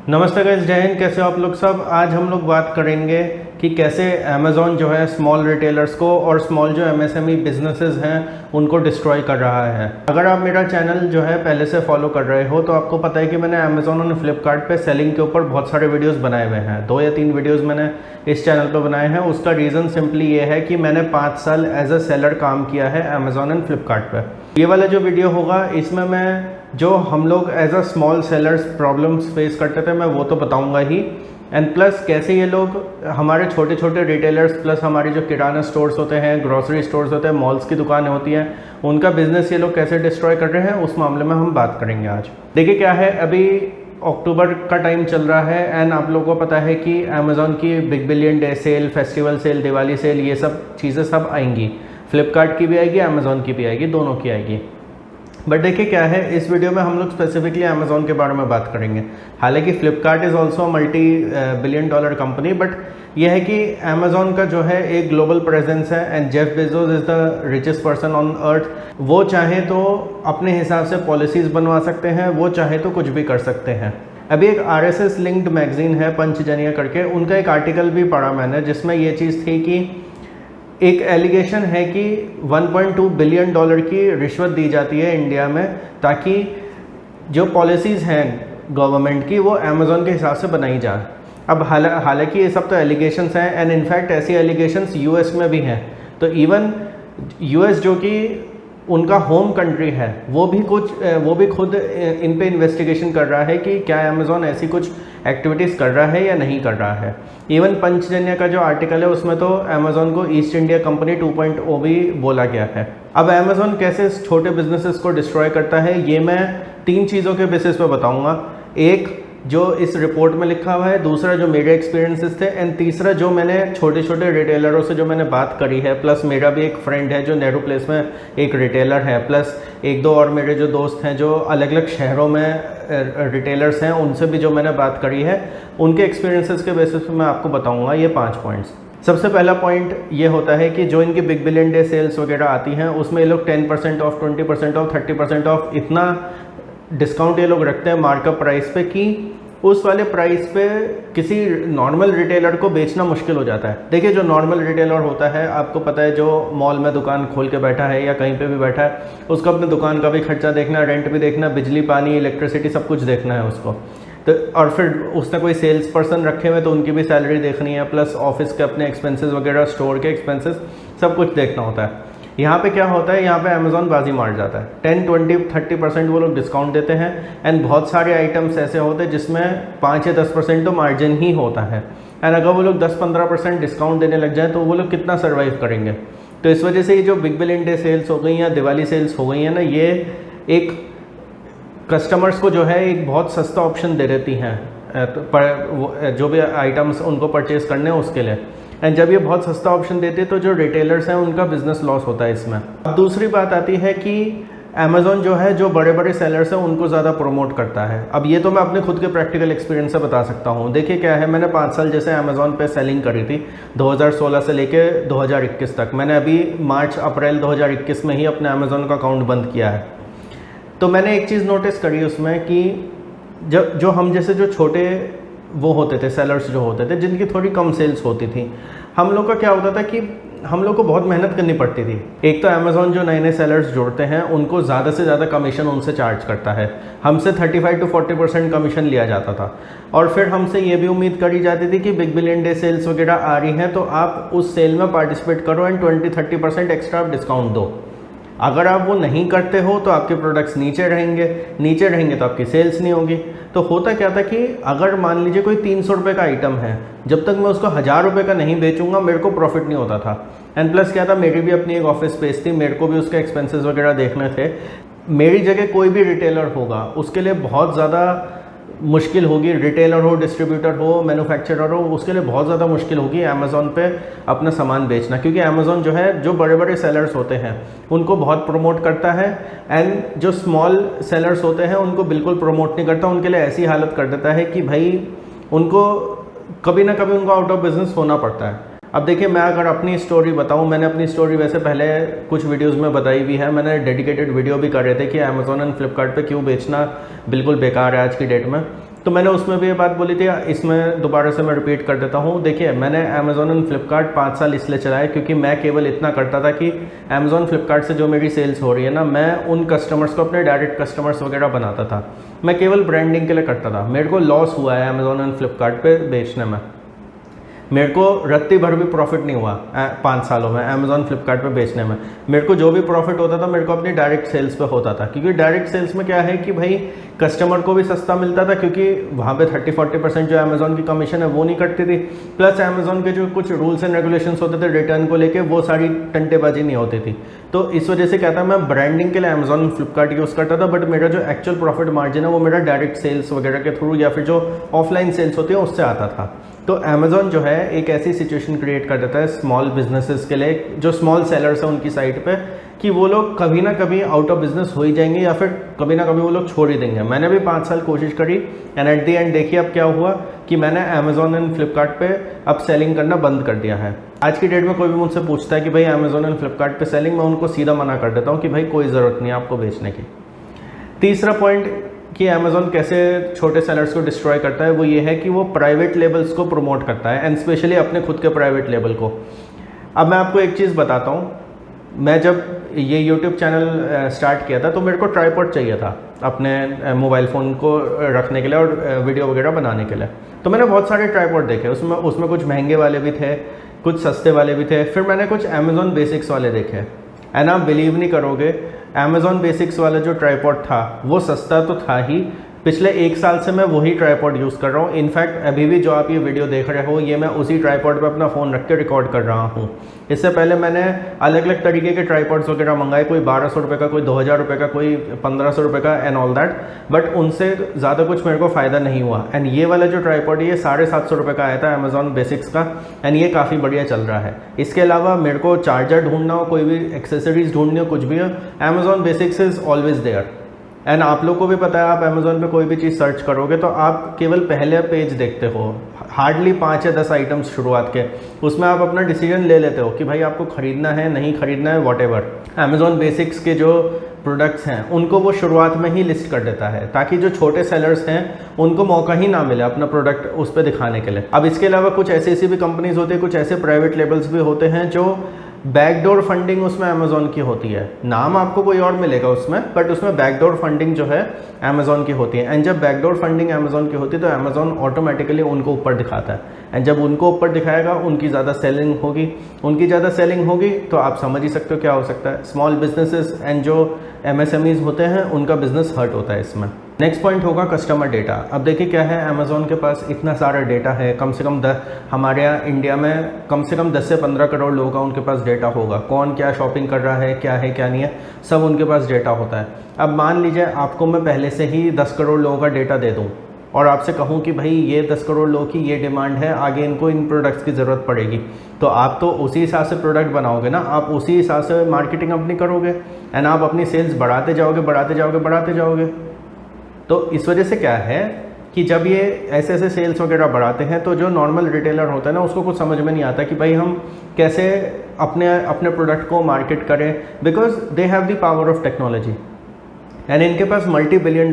नमस्ते गाइस, जय हिंद। कैसे हो आप लोग सब। आज हम लोग बात करेंगे कि कैसे अमेज़ॉन जो है स्मॉल रिटेलर्स को और स्मॉल जो एमएसएमई बिजनेसेस हैं उनको डिस्ट्रॉय कर रहा है। अगर आप मेरा चैनल जो है पहले से फॉलो कर रहे हो तो आपको पता है कि मैंने अमेज़ॉन और फ्लिपकार्ट पे सेलिंग के ऊपर बहुत सारे वीडियोस बनाए हुए हैं। 2 या 3 वीडियोस मैंने इस चैनल पे बनाए हैं। उसका रीज़न सिंपली ये है कि मैंने 5 साल एज अ सेलर काम किया है अमेज़ॉन एंड फ्लिपकार्ट पे। ये वाला जो वीडियो होगा इसमें मैं जो हम लोग as a small sellers problems face करते थे मैं वो तो बताऊंगा ही, एंड प्लस कैसे ये लोग हमारे छोटे छोटे रिटेलर्स प्लस हमारे जो किराना स्टोर्स होते हैं, ग्रोसरी स्टोर्स होते हैं, मॉल्स की दुकानें होती हैं, उनका बिजनेस ये लोग कैसे डिस्ट्रॉय कर रहे हैं उस मामले में हम बात करेंगे आज। देखिए क्या है, अभी अक्टूबर का टाइम चल रहा है एंड आप लोगों को पता है कि अमेज़ॉन की big billion day sale, festival sale, Diwali sale, ये सब चीज़ें सब आएंगी। फ्लिपकार्ट की भी आएगी, अमेज़ॉन की भी आएगी, दोनों की आएगी। बट देखिए क्या है, इस वीडियो में हम लोग स्पेसिफिकली अमेज़ॉन के बारे में बात करेंगे। हालांकि Flipkart is also multi billion dollar company, but यह है कि अमेज़ॉन का जो है एक ग्लोबल प्रेजेंस है and Jeff Bezos is the richest person on earth. वो चाहे तो अपने हिसाब से पॉलिसीज़ बनवा सकते हैं, वो चाहे तो कुछ भी कर सकते हैं। अभी एक RSS लिंक्ड मैगजीन है पंचजनिया करके, उनका एक आर्टिकल भी पढ़ा मैंने जिसमें ये चीज़ थी कि एक एलिगेशन है कि 1.2 बिलियन डॉलर की रिश्वत दी जाती है इंडिया में ताकि जो पॉलिसीज़ हैं गवर्नमेंट की वो अमेज़ॉन के हिसाब से बनाई जाए। अब हालांकि ये सब तो एलिगेशंस हैं एंड इनफैक्ट ऐसी एलिगेशंस यूएस में भी हैं। तो इवन यूएस जो कि उनका होम कंट्री है वो भी खुद इन पे इन्वेस्टिगेशन कर रहा है कि क्या अमेज़ॉन ऐसी कुछ एक्टिविटीज़ कर रहा है या नहीं कर रहा है। इवन पंचजन्य का जो आर्टिकल है उसमें तो अमेज़ॉन को ईस्ट इंडिया कंपनी 2.0 भी बोला गया है। अब अमेज़ॉन कैसे छोटे बिजनेसेस को डिस्ट्रॉय करता है ये मैं 3 चीज़ों के बेसिस पे बताऊंगा। एक जो इस रिपोर्ट में लिखा हुआ है, दूसरा जो मेरे एक्सपीरियंसेस थे, एंड तीसरा जो मैंने छोटे छोटे रिटेलरों से जो मैंने बात करी है, प्लस मेरा भी एक फ्रेंड है जो नेहरू प्लेस में एक रिटेलर है, प्लस 1-2 और मेरे जो दोस्त हैं जो अलग अलग शहरों में रिटेलर्स हैं, उनसे भी जो मैंने बात करी है, उनके एक्सपीरियंसेस के बेसिस पे मैं आपको बताऊँगा ये 5 पॉइंट्स। सबसे पहला पॉइंट ये होता है कि जो इनकी बिग बिलियन डे सेल्स वगैरह आती हैं उसमें ये लोग 10% ऑफ, 20% ऑफ, 30% ऑफ इतना डिस्काउंट ये लोग रखते हैं मार्कअप प्राइस पे कि उस वाले प्राइस पे किसी नॉर्मल रिटेलर को बेचना मुश्किल हो जाता है। देखिए जो नॉर्मल रिटेलर होता है, आपको पता है, जो मॉल में दुकान खोल के बैठा है या कहीं पे भी बैठा है, उसको अपने दुकान का भी खर्चा देखना, रेंट भी देखना, बिजली पानी इलेक्ट्रिसिटी सब कुछ देखना है उसको। तो और फिर उसने कोई सेल्स पर्सन रखे हुए तो उनकी भी सैलरी देखनी है, प्लस ऑफिस के अपने एक्सपेंसेस वगैरह, स्टोर के एक्सपेंसेस सब कुछ देखना होता है। यहाँ पे क्या होता है, यहाँ पे अमेज़ॉन बाजी मार जाता है। 10, 20, 30% वो लोग डिस्काउंट देते हैं एंड बहुत सारे आइटम्स ऐसे होते हैं जिसमें 5 या 10% तो मार्जिन ही होता है। एंड अगर वो लोग 10-15% डिस्काउंट देने लग जाए तो वो लोग कितना सर्वाइव करेंगे। तो इस वजह से ये जो बिग बिलियन डे सेल्स हो गई या दिवाली सेल्स हो गई हैं ना, ये एक कस्टमर्स को जो है एक बहुत सस्ता ऑप्शन दे देती हैं जो भी आइटम्स उनको परचेज़ करने हैं उसके लिए। एंड जब ये बहुत सस्ता ऑप्शन देते हैं तो जो रिटेलर्स हैं उनका बिजनेस लॉस होता है इसमें। अब दूसरी बात आती है कि अमेज़ॉन जो है जो बड़े बड़े सेलर्स हैं उनको ज़्यादा प्रमोट करता है। अब ये तो मैं अपने खुद के प्रैक्टिकल एक्सपीरियंस से बता सकता हूँ। देखिए क्या है, मैंने 5 साल जैसे अमेज़ॉन पे सेलिंग करी थी 2016 से लेके 2021 तक। मैंने अभी मार्च अप्रैल 2021 में ही अपने अमेज़ॉन का अकाउंट बंद किया है। तो मैंने एक चीज़ नोटिस करी उसमें कि जो हम जैसे जो छोटे वो होते थे सेलर्स जो होते थे जिनकी थोड़ी कम सेल्स होती थी, हम लोग का क्या होता था कि हम लोग को बहुत मेहनत करनी पड़ती थी। एक तो अमेज़ॉन जो नए नए सेलर्स जोड़ते हैं उनको ज़्यादा से ज़्यादा कमीशन उनसे चार्ज करता है। हमसे 35-40% कमीशन लिया जाता था और फिर हमसे ये भी उम्मीद करी जाती थी कि बिग बिलियन डे सेल्स वगैरह आ रही हैं तो आप उस सेल में पार्टिसिपेट करो एंड 20-30% एक्स्ट्रा आप डिस्काउंट दो। अगर आप वो नहीं करते हो तो आपके प्रोडक्ट्स नीचे रहेंगे तो आपकी सेल्स नहीं होगी। तो होता क्या था कि अगर मान लीजिए कोई 300 रुपये का आइटम है, जब तक मैं उसको 1000 रुपये का नहीं बेचूंगा मेरे को प्रॉफिट नहीं होता था। एंड प्लस क्या था, मेरी भी अपनी एक ऑफिस स्पेस थी, मेरे को भी उसके एक्सपेंसेस वगैरह देखने थे। मेरी जगह कोई भी रिटेलर होगा उसके लिए बहुत ज़्यादा मुश्किल होगी, रिटेलर हो, डिस्ट्रीब्यूटर हो, मैन्युफैक्चरर हो, उसके लिए बहुत ज़्यादा मुश्किल होगी अमेज़ॉन पे अपना सामान बेचना, क्योंकि अमेज़ॉन जो है जो बड़े बड़े सेलर्स होते हैं उनको बहुत प्रमोट करता है एंड जो स्मॉल सेलर्स होते हैं उनको बिल्कुल प्रमोट नहीं करता। उनके लिए ऐसी हालत कर देता है कि भाई उनको कभी ना कभी उनको आउट ऑफ बिजनेस होना पड़ता है। अब देखिए, मैं अगर अपनी स्टोरी बताऊं, मैंने अपनी स्टोरी वैसे पहले कुछ वीडियोस में बताई भी है, मैंने डेडिकेटेड वीडियो भी कर रहे थे कि अमेज़ॉन एंड फ्लिपकार्ट पे क्यों बेचना बिल्कुल बेकार है आज की डेट में। तो मैंने उसमें भी ये बात बोली थी, इसमें दोबारा से मैं रिपीट कर देता हूँ। देखिए, मैंने अमेज़ॉन एंड फ्लिपकार्ट 5 साल इसलिए चलाया क्योंकि मैं केवल इतना करता था कि अमेज़ॉन फ्लिपकार्ट से जो मेरी सेल्स हो रही है ना, मैं उन कस्टमर्स को अपने डायरेक्ट कस्टमर्स वगैरह बनाता था। मैं केवल ब्रांडिंग के लिए करता था। मेरे को लॉस हुआ है अमेज़ॉन एंड फ्लिपकार्ट पे बेचने में, मेरे को रत्ती भर भी प्रॉफिट नहीं हुआ 5 सालों में अमेज़ॉन फ्लिपकार्ट पे बेचने में। मेरे को जो भी प्रॉफिट होता था मेरे को अपनी डायरेक्ट सेल्स पे होता था, क्योंकि डायरेक्ट सेल्स में क्या है कि भाई कस्टमर को भी सस्ता मिलता था, क्योंकि वहाँ पे 30-40% जो अमेज़ॉन की कमीशन है वो नहीं कटती थी, प्लस अमेज़ॉन के जो कुछ रूल्स एंड रेगुलेशंस होते थे रिटर्न को लेके, वो सारी टंटेबाजी नहीं होती थी। तो इस वजह से क्या था, मैं ब्रांडिंग के लिए अमेज़ॉन फ्लिपकार्ट यूज़ करता था, बट मेरा जो एक्चुअल प्रॉफिट मार्जिन है वो मेरा डायरेक्ट सेल्स वगैरह के थ्रू या फिर जो ऑफलाइन सेल्स होती है उससे आता था। तो अमेज़ॉन जो है एक ऐसी सिचुएशन क्रिएट कर देता है स्मॉल बिजनेसेस के लिए, जो स्मॉल सेलर्स हैं उनकी साइट पे, कि वो लोग कभी ना कभी आउट ऑफ बिजनेस हो ही जाएंगे या फिर कभी ना कभी वो लोग छोड़ ही देंगे। मैंने भी 5 साल कोशिश करी एंड एट दी एंड देखिए अब क्या हुआ कि मैंने अमेज़ॉन एंड फ्लिपकार्ट पे अब सेलिंग करना बंद कर दिया है। आज की डेट में कोई भी मुझसे पूछता है कि भाई अमेज़ॉन एंड फ्लिपकार्ट पे सेलिंग, मैं उनको सीधा मना कर देता हूँ कि भाई कोई ज़रूरत नहीं है आपको बेचने की। तीसरा पॉइंट कि अमेज़ॉन कैसे छोटे सेलर्स को डिस्ट्रॉय करता है, वो ये है कि वो प्राइवेट लेबल्स को प्रमोट करता है, एंड स्पेशली अपने खुद के प्राइवेट लेबल को। अब मैं आपको एक चीज़ बताता हूँ, मैं जब ये यूट्यूब चैनल स्टार्ट किया था तो मेरे को ट्राइपॉड चाहिए था अपने मोबाइल फ़ोन को रखने के लिए और वीडियो वगैरह बनाने के लिए। तो मैंने बहुत सारे ट्राइपॉड देखे, उसमें कुछ महंगे वाले भी थे, कुछ सस्ते वाले भी थे, फिर मैंने कुछ अमेज़ॉन बेसिक्स वाले देखे, एंड आप बिलीव नहीं करोगे, अमेज़ॉन बेसिक्स वाला जो ट्राइपॉड था वो सस्ता तो था ही, पिछले 1 साल से मैं वही ट्राइपॉड यूज़ कर रहा हूँ। इनफैक्ट अभी भी जो आप ये वीडियो देख रहे हो, ये मैं उसी ट्राइपॉड पे अपना फ़ोन रख के रिकॉर्ड कर रहा हूँ। इससे पहले मैंने अलग अलग तरीके के ट्राइपॉड्स वगैरह मंगाए, कोई 1200 रुपये का, कोई 2000 रुपये का, कोई 1500 रुपये का एंड ऑल दैट, बट उनसे ज़्यादा कुछ मेरे को फ़ायदा नहीं हुआ। एंड ये वाला जो ट्राइपॉड ये 750 रुपये का आया था अमेज़ॉन बेसिक्स का, एंड ये काफ़ी बढ़िया चल रहा है। इसके अलावा मेरे को चार्जर ढूंढना हो, कोई भी एक्सेसरीज ढूंढनी हो, कुछ भी हो, Amazon basics is always there. And आप लोग को भी पता है, आप अमेज़ॉन पे कोई भी चीज़ सर्च करोगे तो आप केवल पहले पेज देखते हो, हार्डली 5 या 10 आइटम्स शुरुआत के, उसमें आप अपना डिसीजन ले लेते हो कि भाई आपको ख़रीदना है नहीं ख़रीदना है, वॉटेवर। अमेज़ॉन बेसिक्स के जो प्रोडक्ट्स हैं उनको वो शुरुआत में ही लिस्ट कर देता है, ताकि जो छोटे सेलर्स हैं उनको मौका ही ना मिले अपना प्रोडक्ट उस पर दिखाने के लिए। अब इसके अलावा कुछ ऐसी भी कंपनीज होती है, कुछ ऐसे प्राइवेट लेबल्स भी होते हैं जो बैकडोर फंडिंग उसमें अमेज़ॉन की होती है, नाम आपको कोई और मिलेगा उसमें, बट उसमें बैकडोर फंडिंग जो है अमेज़ॉन की होती है। एंड जब बैकडोर फंडिंग अमेज़ॉन की होती है तो अमेज़ॉन ऑटोमेटिकली उनको ऊपर दिखाता है, एंड जब उनको ऊपर दिखाएगा उनकी ज़्यादा सेलिंग होगी, उनकी ज़्यादा सेलिंग होगी तो आप समझ ही सकते हो क्या हो सकता है, स्मॉल बिजनेसेस एंड जो MSMEs होते हैं उनका बिजनेस हर्ट होता है इसमें। नेक्स्ट पॉइंट होगा कस्टमर डेटा। अब देखिए क्या है, अमेज़ॉन के पास इतना सारा डेटा है, कम से कम हमारे यहाँ इंडिया में कम से कम 10 से 15 करोड़ लोगों का उनके पास डेटा होगा, कौन क्या शॉपिंग कर रहा है क्या नहीं है, सब उनके पास डेटा होता है। अब मान लीजिए आपको मैं पहले से ही 10 करोड़ लोगों का डेटा दे दूँ और आपसे कहूँ कि भाई ये 10 करोड़ लोगों की ये डिमांड है, आगे इनको इन प्रोडक्ट्स की ज़रूरत पड़ेगी, तो आप तो उसी हिसाब से प्रोडक्ट बनाओगे ना, आप उसी हिसाब से मार्केटिंग अपनी करोगे एंड आप अपनी सेल्स बढ़ाते जाओगे। तो इस वजह से क्या है कि जब ये ऐसे सेल्स वगैरह बढ़ाते हैं तो जो नॉर्मल रिटेलर होता है ना, उसको कुछ समझ में नहीं आता कि भाई हम कैसे अपने प्रोडक्ट को मार्केट करें, because they have the power of technology and इनके पास $multi-billion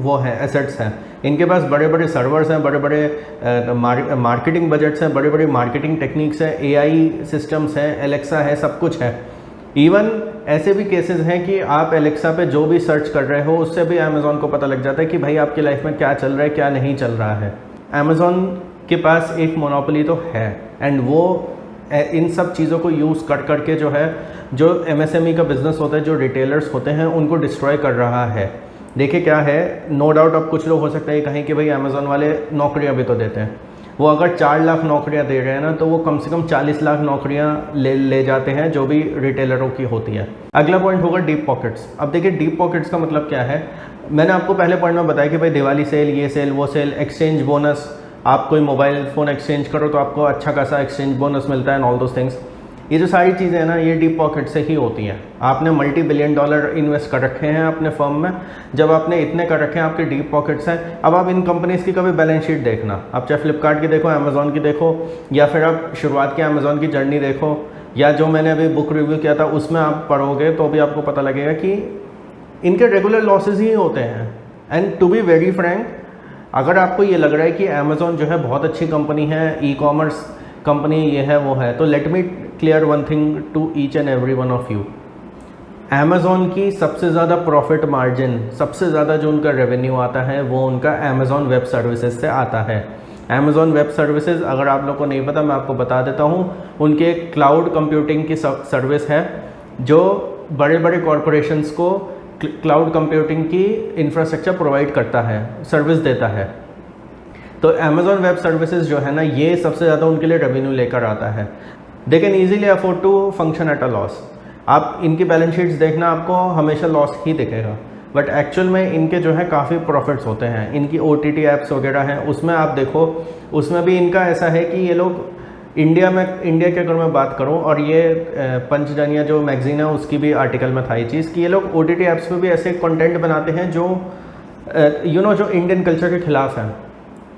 वो हैं एसेट्स हैं, इनके पास बड़े बड़े सर्वर्स हैं, बड़े बड़े मार्केटिंग बजट्स हैं, बड़े बड़े मार्केटिंग टेक्निक्स हैं, AI सिस्टम्स हैं, एलेक्सा है, सब कुछ है। इवन ऐसे भी केसेस हैं कि आप एलेक्सा पे जो भी सर्च कर रहे हो उससे भी अमेज़ॉन को पता लग जाता है कि भाई आपकी लाइफ में क्या चल रहा है क्या नहीं चल रहा है। अमेज़ॉन के पास एक मोनोपोली तो है एंड वो इन सब चीज़ों को यूज़ कर के जो है, जो MSME का बिज़नेस होता है, जो रिटेलर्स होते हैं, उनको डिस्ट्रॉय कर रहा है। देखिए क्या है, नो डाउट अब कुछ लोग हो सकता है कहें कि भाई अमेज़ॉन वाले नौकरियां भी तो देते हैं, वो अगर 4 लाख नौकरियां दे रहे हैं ना, तो वो कम से कम 40 लाख नौकरियां ले जाते हैं जो भी रिटेलरों की होती है। अगला पॉइंट होगा डीप पॉकेट्स। अब देखिए डीप पॉकेट्स का मतलब क्या है, मैंने आपको पहले पॉइंट में बताया कि भाई दिवाली सेल, ये सेल, वो सेल, एक्सचेंज बोनस, आप कोई मोबाइल फ़ोन एक्सचेंज करो तो आपको अच्छा खासा एक्सचेंज बोनस मिलता है एंड ऑल दोस थिंग्स। ये जो सारी चीज़ें हैं ना, ये डीप पॉकेट से ही होती हैं। आपने $multi-billion इन्वेस्ट कर रखे हैं अपने फर्म में, जब आपने इतने कर रखे हैं, आपके डीप पॉकेट्स हैं। अब आप इन कंपनीज़ की कभी बैलेंस शीट देखना, आप चाहे फ्लिपकार्ट की देखो, अमेज़ॉन की देखो, या फिर आप शुरुआत की अमेज़ॉन की जर्नी देखो, या जो मैंने अभी बुक रिव्यू किया था उसमें आप पढ़ोगे तो भी आपको पता लगेगा कि इनके रेगुलर लॉसेज ही होते हैं। And to be very frank, अगर आपको ये लग रहा है कि अमेज़ॉन जो है बहुत अच्छी कंपनी है, ई कॉमर्स कंपनी ये है वो है, तो let me clear one thing to each and every one of you. Amazon की सबसे ज़्यादा प्रॉफिट मार्जिन, सबसे ज़्यादा जो उनका रेवेन्यू आता है वो उनका अमेज़ॉन वेब सर्विसेज से आता है। अमेज़ॉन वेब सर्विसेज अगर आप लोगों को नहीं पता मैं आपको बता देता हूँ, उनके क्लाउड कंप्यूटिंग की सर्विस है जो बड़े बड़े कॉरपोरेशंस को क्लाउड कंप्यूटिंग की इंफ्रास्ट्रक्चर प्रोवाइड करता है, सर्विस देता है। तो अमेज़ॉन वेब सर्विसेज जो है ना, ये सबसे ज़्यादा उनके लिए रेवेन्यू लेकर आता है। They can easily afford to function at a loss. आप इनकी बैलेंस शीट्स देखना, आपको हमेशा लॉस ही दिखेगा, बट एक्चुअल में इनके जो है काफ़ी प्रॉफिट्स होते हैं। इनकी OTT ऐप्स वगैरह हैं, उसमें आप देखो, उसमें भी इनका ऐसा है कि ये लोग इंडिया की अगर मैं बात करूं, और ये पंचजनिया जो मैगजीन है उसकी भी आर्टिकल में था ये चीज़ कि ये लोग OTT ऐप्स पे भी ऐसे कंटेंट बनाते हैं जो जो इंडियन कल्चर के ख़िलाफ़ हैं।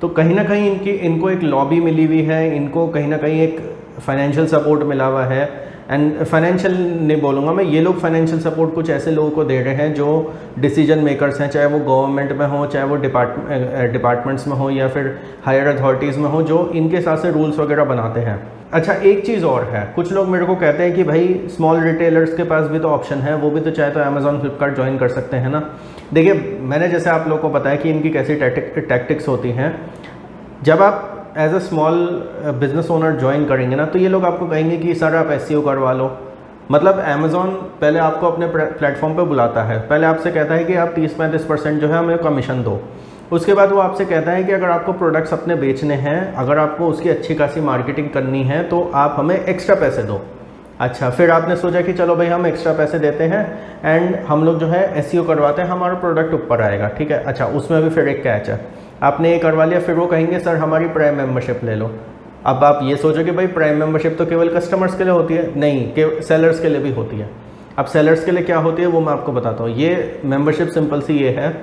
तो कहीं ना कहीं इनको एक लॉबी मिली हुई है, इनको कहीं ना कहीं एक फाइनेंशियल सपोर्ट मिला हुआ है। एंड फाइनेंशियल नहीं बोलूँगा मैं, ये लोग फाइनेंशियल सपोर्ट कुछ ऐसे लोगों को दे रहे हैं जो डिसीजन मेकर्स हैं, चाहे वो गवर्नमेंट में हो, चाहे वो डिपार्टमेंट्स में हो, या फिर हायर अथॉरिटीज़ में हो, जो इनके हिसाब से रूल्स वगैरह बनाते हैं। अच्छा, एक चीज़ और है, कुछ लोग मेरे को कहते हैं कि भाई स्मॉल रिटेलर्स के पास भी तो ऑप्शन है, वो भी तो चाहे तो अमेज़ॉन फ्लिपकार्ट ज्वाइन कर सकते हैं ना। देखिए, मैंने जैसे आप लोगों को बताया कि इनकी कैसी टैक्टिक्स होती हैं। जब आप as a small business owner join करेंगे ना, तो ये लोग आपको कहेंगे कि सर आप SEO करवा लो। मतलब अमेज़ॉन पहले आपको अपने प्लेटफॉर्म पे बुलाता है, पहले आपसे कहता है कि आप 30-35% जो है हमें कमीशन दो। उसके बाद वो आपसे कहता है कि अगर आपको प्रोडक्ट्स अपने बेचने हैं, अगर आपको उसकी अच्छी खासी मार्केटिंग करनी है, तो आप हमें एक्स्ट्रा पैसे दो। अच्छा, फिर आपने सोचा कि चलो भाई हम एक्स्ट्रा पैसे देते हैं एंड हम लोग जो है SEO करवाते हैं, हमारा प्रोडक्ट ऊपर आएगा, ठीक है। अच्छा, उसमें भी फिर एक कैच है, आपने ये करवा लिया, फिर वो कहेंगे सर हमारी प्राइम मेंबरशिप ले लो। अब आप ये सोचो कि भाई प्राइम मेंबरशिप तो केवल कस्टमर्स के लिए होती है, नहीं, सेलर्स के लिए भी होती है। अब सेलर्स के लिए क्या होती है वो मैं आपको बताता हूँ। ये मेंबरशिप सिंपल सी ये है,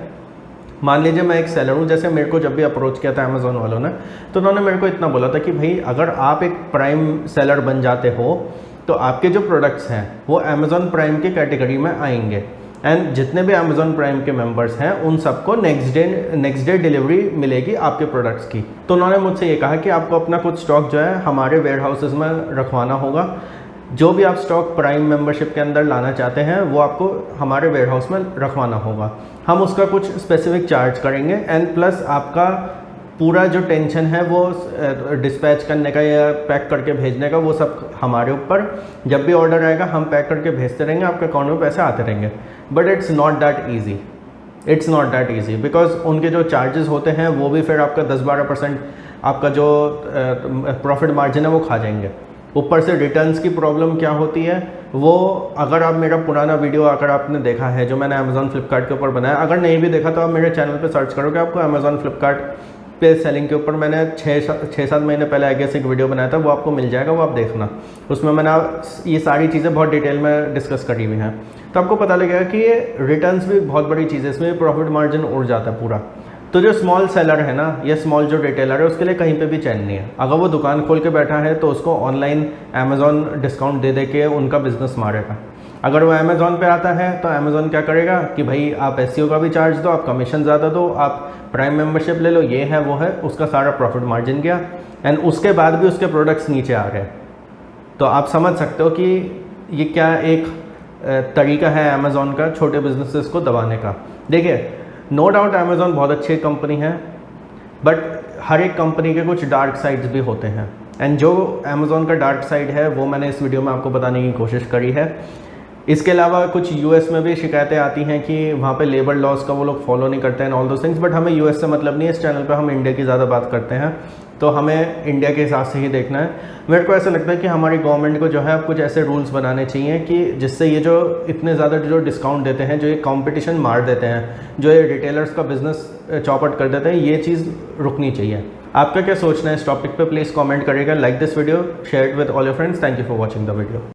मान लीजिए मैं एक सेलर हूँ, जैसे मेरे को जब भी अप्रोच किया था अमेज़ॉन वालों ने, तो उन्होंने मेरे को इतना बोला था कि भाई अगर आप एक प्राइम सेलर बन जाते हो तो आपके जो प्रोडक्ट्स हैं वो अमेज़ॉन प्राइम की कैटेगरी में आएंगे, एंड जितने भी अमेज़ॉन प्राइम के मेंबर्स हैं उन सबको नेक्स्ट डे डिलीवरी मिलेगी आपके प्रोडक्ट्स की। तो उन्होंने मुझसे ये कहा कि आपको अपना कुछ स्टॉक जो है हमारे वेयर हाउसेज में रखवाना होगा। जो भी आप स्टॉक प्राइम मेंबरशिप के अंदर लाना चाहते हैं वो आपको हमारे वेयर हाउस में रखवाना होगा। हम उसका कुछ स्पेसिफिक चार्ज करेंगे, एंड प्लस आपका पूरा जो टेंशन है वो डिस्पैच करने का या पैक करके भेजने का, वो सब हमारे ऊपर। जब भी ऑर्डर आएगा हम पैक करके भेजते रहेंगे, आपके अकाउंट में पैसे आते रहेंगे। But it's not that easy, because उनके जो चार्जेस होते हैं वो भी फिर आपका 10-12% आपका जो प्रॉफिट मार्जिन है वो खा जाएंगे। ऊपर से रिटर्न्स की प्रॉब्लम क्या होती है वो, अगर आप मेरा पुराना वीडियो अगर आपने देखा है जो मैंने अमेज़ॉन फ्लिपकार्ट के ऊपर बनाया, अगर नहीं भी देखा तो आप मेरे चैनल पे सर्च करोगे, आपको अमेज़ॉन फ्लिपकार्ट पे सेलिंग के ऊपर मैंने 6-7 महीने पहले आई गेस एक वीडियो बनाया था, वो आपको मिल जाएगा, वो आप देखना। उसमें मैंने ये सारी चीज़ें बहुत डिटेल में डिस्कस करी हुई हैं, तो आपको पता लगेगा कि ये रिटर्न्स भी बहुत बड़ी चीज़ है, इसमें प्रॉफिट मार्जिन उड़ जाता है पूरा। तो जो स्मॉल सेलर है ना, या स्मॉल जो रिटेलर है, उसके लिए कहीं पे भी चैन नहीं है। अगर वो दुकान खोल के बैठा है तो उसको ऑनलाइन अमेज़ॉन डिस्काउंट दे के उनका बिजनेस मारेगा। अगर वो अमेज़ॉन पे आता है तो अमेज़ॉन क्या करेगा कि भाई आप SEO का भी चार्ज दो, आप कमीशन ज़्यादा दो, आप प्राइम मेंबरशिप ले लो, ये है वो है, उसका सारा प्रॉफिट मार्जिन गया, एंड उसके बाद भी उसके प्रोडक्ट्स नीचे आ गए। तो आप समझ सकते हो कि ये क्या एक तरीका है अमेज़ॉन का छोटे बिजनेसेस को दबाने का। देखिए, नो डाउट अमेज़ॉन बहुत अच्छी कंपनी है, बट हर एक कंपनी के कुछ डार्क साइड्स भी होते हैं, एंड जो अमेज़ॉन का डार्क साइड है वो मैंने इस वीडियो में आपको बताने की कोशिश करी है। इसके अलावा कुछ US में भी शिकायतें आती हैं कि वहाँ पे लेबर लॉज का वो लोग फॉलो नहीं करते हैं, ऑल दो थिंग्स, बट हमें US से मतलब नहीं है। इस चैनल पे हम इंडिया की ज़्यादा बात करते हैं, तो हमें इंडिया के हिसाब से ही देखना है। मेरे को ऐसा लगता है कि हमारी गवर्नमेंट को जो है कुछ ऐसे रूल्स बनाने चाहिए कि जिससे ये जो इतने ज़्यादा जो डिस्काउंट देते हैं, जो ये कंपटीशन मार देते हैं, जो ये रिटेलर्स का बिजनेस चौपट कर देते हैं, ये चीज़ रुकनी चाहिए। आपका क्या सोचना है इस टॉपिक पे, प्लीज़ कमेंट करिएगा। Like this video, share it with all your friends. Thank you for watching the video.